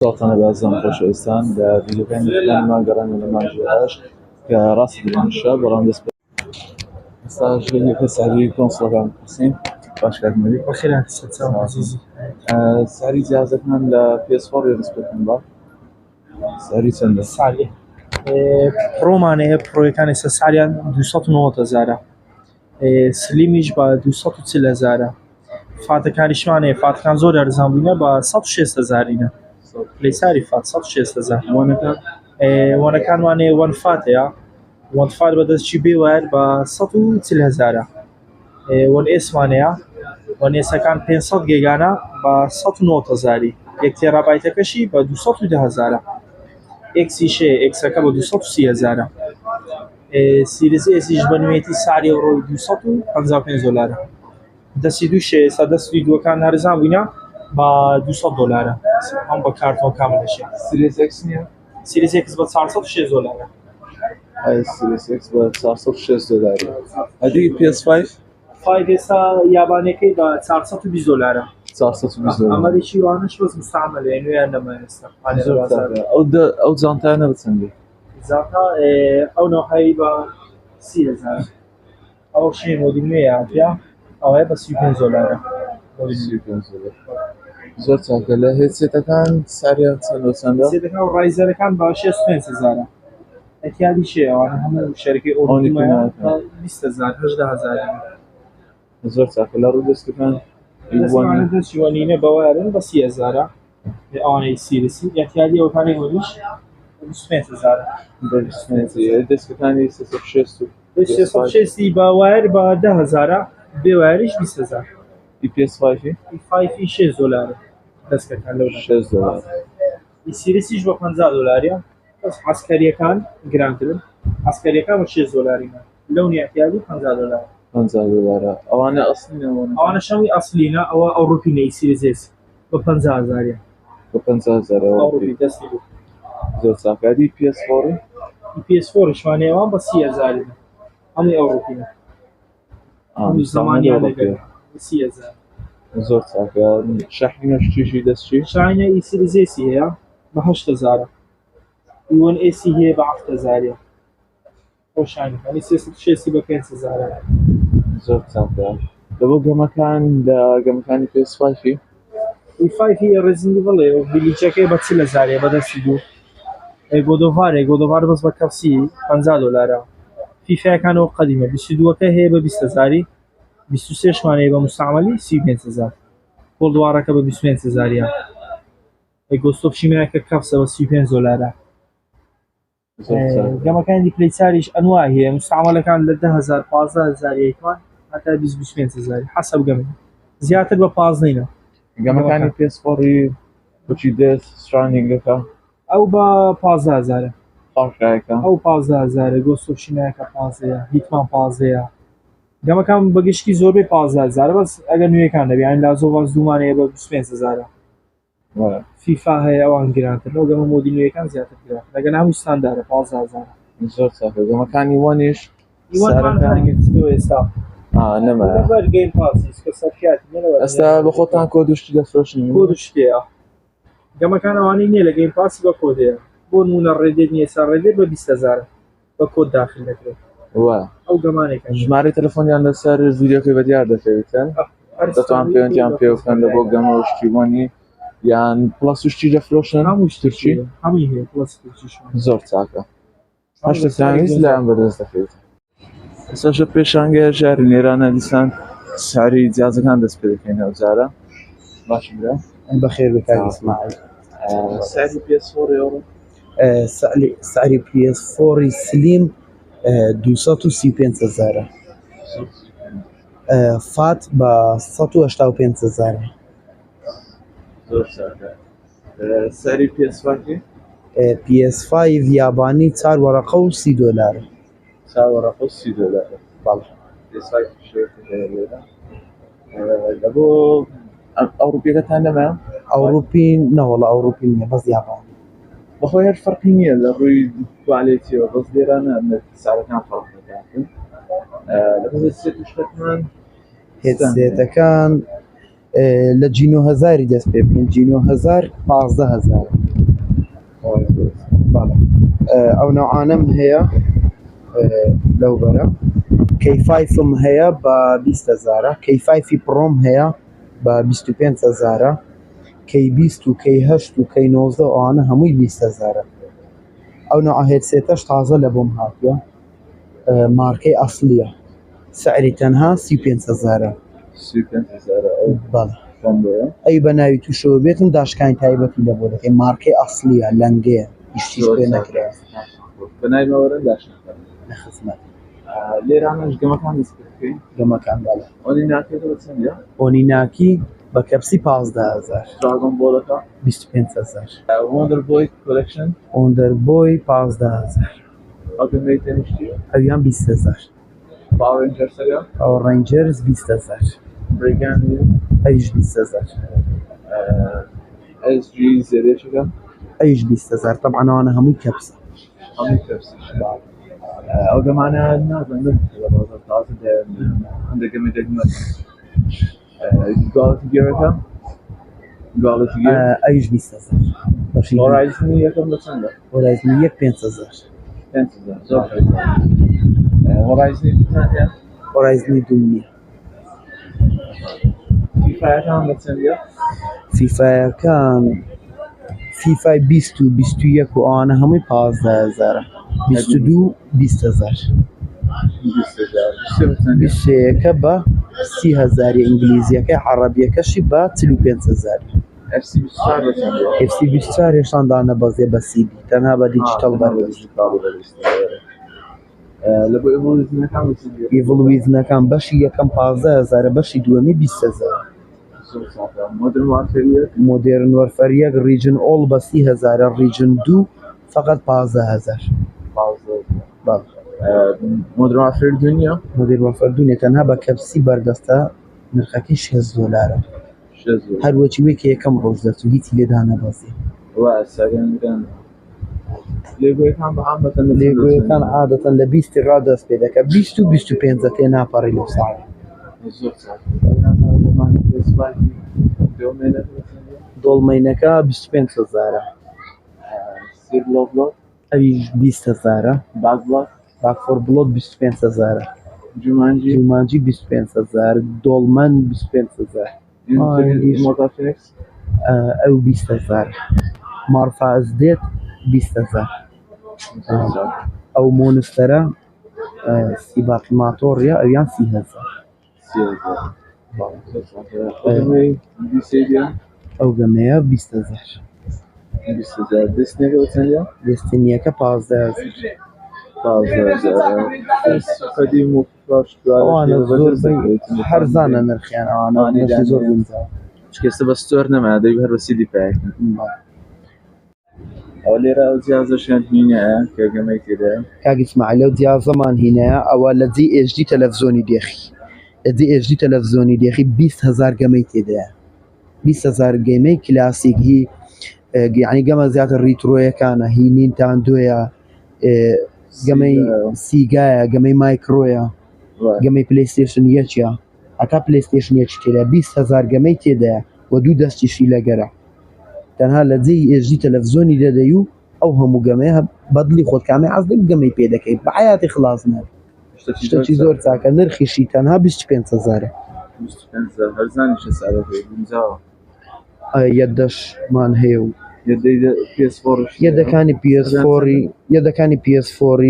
صوتنا بازم خۆشەویستان لە ڤیدیۆکانی پلانمان گەڕان لە مانگێڕاش کە ڕاستی دەمەشە بەڵام دەست ئێستا ژێرێکە ساریی کۆنسڵەکان بپرسین باش کاتمەوی بەخێران سەرچاو عەزیزی ساری جیازەکان لە PS4 دەست پێکەن بە ساری چەندە؟ ساڵێ پرۆمان هەیە پرۆیەکان ئێستا ساریان 290,000 سلیمیش بە 240,000 فاتەکانیشمان هەیە فاتەکان زۆر ئەرزان بووینە بە 160,000 لەی ساری فات 160,000 وانەکانمان هەیە وان فات هەیە وان فات بەدەستچی بێ وایر بە 140,000 وان ئێسمان هەیە وان ئێسەکان 500 گێگانە بە 190,000 یەک تێرابایتەکەشی بە 210,000 ئێکسیشێ ئێکسەکە بە 230,000 سیریز ئێسیش بە نوێتی ساری ڕۆی $255 دەستی دووشێ ئێستا دەستی دووەکان هەرزان بووینە بە $200 ئەم بە کارتۆن کاملەشێ سیریز X نییە؟ سیریز X بە $460 سیریز X بە $460 هەدی PS5 ئێستا یابانەکەی بە $420 $420 ئەمەریشی وانش بەس مستعملە نوێیان نەما ئێستا ئەو جانتایانە بچەندی؟ زانتا ئەو نەوەهایی بە 30,000 ئەو شێ مۆدی نوێیە هاتیە ئەوەیە بە $35 زۆر چاکە لە هێچێتەکان ساریان چەندە؟ سێدەکان و ڕایزەرەکان بە 65,000 ئەتیادی شێ ئەوانە هەموو شەرکی ئۆنیمایە 20,000 18,000 زۆر چاکە لە ڕوو دەستەکان دەستیوانینە بەوارن بە 30,000 ئەوانەی سیرسی ئەتیادی ئەوکانی وەریش 25,000 دەستەکانی 360 بە وایر بە 10,000 بێ وایریش 20,000 PS5 $6 دەستەکان لەو $6 سیرسیش بە $50 بەس حەسکەریەکان گرانترن حەسکەریەکان بە $6 لەو نیەتیادی $50 $50 ئەوانە ئەسڵینەوە ئەوانە شەوی ئەسلینە ئەوە ئەوروپینەی سیرزێس بە 50,000 بە $50,000 ئەوروپی دەستی زۆر چاکادی PS4 شوانێوان بە 30,000 هەمووی ئەوروپینە هەموو زمانیان لەگەر 30,000 زۆر چاکە شەحنە شتیشی دەستچی شاینە ئیسیرزێسی هەیە بە 8,000 ئیوەن ئێسی هەیە بە 7,000 خۆشانەکانی 360 بە 5,000 زۆر چاکە لەبۆ گەمەکان لە گەمەکانی PS5 5 ڕێزیندی بڵێ بیلیچەکەی بە 40,000 بەدەستی دوو گۆدۆڤار بەس بە کەپسی $50 فیفاەکانەوە قەدیمە 22کە هەیە بە 20,000 23 شوانەیە بە مستعملی 35,000 بۆڵدوارەکە بە 25,000 گۆستۆفشیمەکە کەپسە بە $35 گەمەکانی پلەیچاریش ئەنوا هەیە مستعملەکان لە 10,000 15,000 یەکوان هەتا 25,000 حەسەب گەمە زیاتر بە 15 گەمەکانی PS4 بچی دەست سترانینگەکە ئەو بە 15,000 خاڵکایەکە ئەو 15,000 گۆستۆفشیمەکە 15 هیتمان 15 گەمەکان بەگشتی زۆربەی 15,000 بەس ئەگەر نوێیەکان دەبیان لا زۆر باز دوومانەیە بە 25,000 فیفا هەیە ئەوان گرانتر نەوە گەمە مۆدی نوێیەکان زیاتر گران لەگەن هەمووی ستاندارە 15,000 زۆر چاکە گەمەکانی وانیش ئێستا ئەستا بە خۆتان کۆدوشتی دەفرۆشن کۆدشتەیە گەمەکان ئەوانەی نییە لە گەیم پاسی بە کۆدەیە بۆ نمونە ڕێدێت نیە ئێستا ڕێدێت بە 20,000 بە کۆد داخل دەکرێت ئەو گەمانێکە ژمارەی تەلەفۆنیان لەسەر ڤیدیۆکەی بەدیار دەکەوێتن دەتوان پەیوەندیان پێ بکەن لە بۆ گەمە و شتیوانی یان پڵەس وشتی دەفرۆشن هەموو تورکی هەمووی هەیە پڵەس زۆر چاکە هەشتەویست لایەن بەدەست دەکەوێت ئێستاشە پێشانگەیە ژاری نێرانە دیسان ساری جیازەکان دەست پێ دەکەینەوە جارە باشی برا بەخێر بکاری ئیسماعیل ساری PS4 ئەوڕۆ سعری PS4 سلیم 235,000 فات بە 185,000 زۆر چاکە ساری PS5 PS5 یابانی 4 وەرەقە و $30 چاوەڕەقە و $30 بەڵێ PS5 لێرە لە بۆ ئەوروپیەکەتان نەمایە ئەوروپی نەوەڵە ئەوروپی نییە بەس یابانی بەخۆی هەر فەرقی نییە لە ڕووی کوالێتیەوە بەس لێرانە سارەکان فەرق دەکاتن لە بەزێت شتەکان هێدسێتەکان لە جینۆ هەزاری دەست پێ بکەین جینۆ هەزار 15,000 بەڵێ ئەو نەوعانەم هەیە لەو بەرە کەیفایفم هەیە بە 20,000 کەیفایفی پڕۆم هەیە بە 25,000 کەی 20 و کەی 8 و کەی 19 ئەوانە هەمووی 20,000 ئەو نەوع هێدسێتەش تازە لە بۆم هاتووە مارکەی ئەسڵیە سعری تەنها 35,000 بەڵێ ئەی بە ناوی تووشەوە بێتم داشکانی تایبەتی لە بۆ دەکەی مارکەی ئەسڵیە لەنگەیە هیچ پێ نەکرێ بەنایمەوەرە داشت لە خزمەت لێرانەش گەمەکان دەست پێ بکەین گەمەکان باڵێ ئەوی ناکێتەوە چەندە ئۆنیناکی بە کەپسی 15,000 دراگۆن بۆڵەکە 25,000 وۆندەر بۆی کۆلەکشن ئۆندەربۆی 15,000 ئەگەمەی تەنیشتی ئەویان 20,000 پاوەر ڕێنجەرسەکە ئەو ڕێنجەرز 20,000 بریگان ئەیش 20,000 SG زێرێشەکە ئەیش 20,000 طبعا ئەوانە هەمووی کەپسە هەمووی کەپسیش ئەو گەمانە نازانم لە بازار تازە هەندێکەکەمی دەگمەت گاڵەتی گێڕەکە گاڵەتی گێر ئەیش 20,000 بەشی هۆرایزنی یەکەم بە چەندە هۆرایزنی 5,000 زۆر هۆرایزنی چەندە هۆرایزنی دوو فیفایەکان بە چەندە فیفایەکان فیفای 20 و 21 و ئەوانە هەمووی 15,000 22 20,000 23ەکە بە 30,000 ئینگلیزیەکەی عەرەبیەکەشی بە 45,000 FC 24 هێشتان دانەبەزێ بە CD تەنها بە دیجیتال بەرگەست لە بۆ ئێڤۆلوژنەکان بە چەندە ئیڤڵویزنەکان بەشی یەکەم 15,000 بەشی دووەمی 20,000 مۆدرن وارفێریەک مۆدێرن وەرفەریەک ریجن ئۆڵ بە 30,000 ریجن 2 فقط 15,000 بەڵێ مۆدرن وارفێر دنیا مۆدێر وەرفەردوونێ تەنها بە کەپسی بەرگەستە نرخەکەی 6 دۆلارە هەروەکی وێ کە یەکەم ڕۆژ دەچوو هیچی لێدا نەبەزێ ساگەنگران لێگوۆیەکان بەعام بەکەن لێگوۆیەکان عادەتەن لە 20 ڕادەست پێ دەکە 20 و 25 تێ ناپەڕی لەو ساڵە دۆڵمەینەکە 25,000 ئەویش 20,000 باکفۆر بڵۆت 25,000 جومانجی 25,000 دۆڵمەن 25,000 ئەو 20,000 مارفاز دێت 20,000 ئەو مۆنستەرە سیباقی ماتۆڕیە ئەویان 30,000 ئەو گەمەیە 20,000 دەستێنیەکە 15,000 هەرزانە نرخیان ئەوانە زۆر کەسە بە ستۆر نەما دەی هەر بە سیدی پایەکەن ئەو لێرە ئەو جیازەشیان هینەیە کە گەمەی تێدایە کاگیسماعیل لەو جیازەمان هینەیە ئەوە لە GHD تەلەڤیزۆنی دێخی لە GHD تەلەڤیزۆنی دێخی 20,000 گەمەی تێدایە 20,000 گەمەی کلاسیک هی یعنی گەمە زیاتر ریترۆیەکانە هی نینتاندۆیە گەمەی سیگایە گەمەی مایکرۆیە گەمەی پلەیستێشن یەکیە ئەتا پلەیستێشن یەکی تێدا 20,000 گەمەی تێدایە و دوو دەستیشی لەگەرە تەنها لە GHD تەلەڤیزۆنی دەدەی و ئەو هەموو گەمەیە بەدڵی خۆت کامی حەز دەکەی گەمەی پێ دەکەی بە حیاتی خلاص نەبێت شتێکی زۆر چاکە نرخیشی تەنها 25,000 یەدەشمان هەیە و یەدەکانی PS4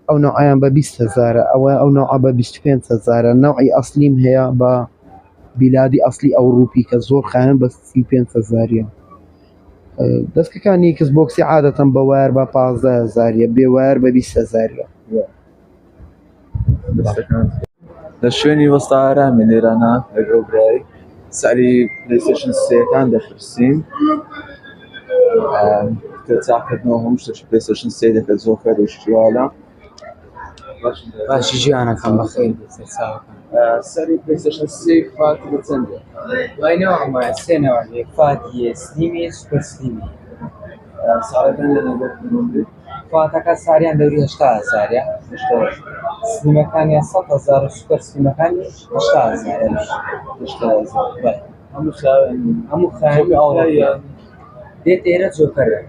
ئەو نوعیان بە 20,000 ئەوە ئەو نوع بە 25,000 نوعی ئەسلیم هەیە بە بیلادی ئەسلی ئەوروپی کە زۆر خایەن بە 35,000 دەستکەکانی کسبۆکسی عادەتەن بە وایەر بە 15,000 بێ وایەر بە 20,000 لە شوێنی وەستا ئارامی لێرانە لەگەڵ برای سەری پلەیستێشن 3ەکان دەفرسین کە چاکردنەوە هەموو شتێکی پلەیستێشن 3 دەکات زۆر خێرشتیواڵە باشی ژیانەکەم بەخێر سەری پلەیستێشن 3 فاتی بە چەندە دوای نەوەمە سێنەوە فاتیە سلیمی سوپەر سلیمی ساڵەکان لە نەبێت فاتەکە ساریان دەوری 80,000 سلیمەکانیان 100,000 سوپەر سلیمەکانی 80,000 هەموو خاوێن هەموو خایەنی ئەوڵەیە دێت ئێرە جۆکەرە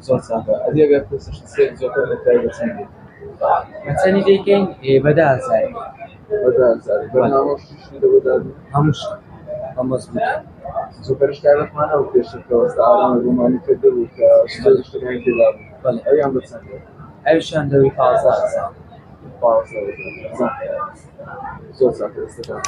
زۆر چاکە ئەدیەگەر پرسش سێک زۆکەر لە کاری بەچەندی مەچەنی دەیکەین بەدا هەزاری بەدازار بەنامە شیشی لەبەدادی هەمووش هەمەز بوو زۆکەرش کارەکمانە و پێشکەوەستا ئارامە ڕۆمانی کرده بوو کە شتەکانی تێدا بوو بەڵێ ئەویان بەچەندێ ئەویشان دەوری 15 هەزار زۆر چاکە دەستەکان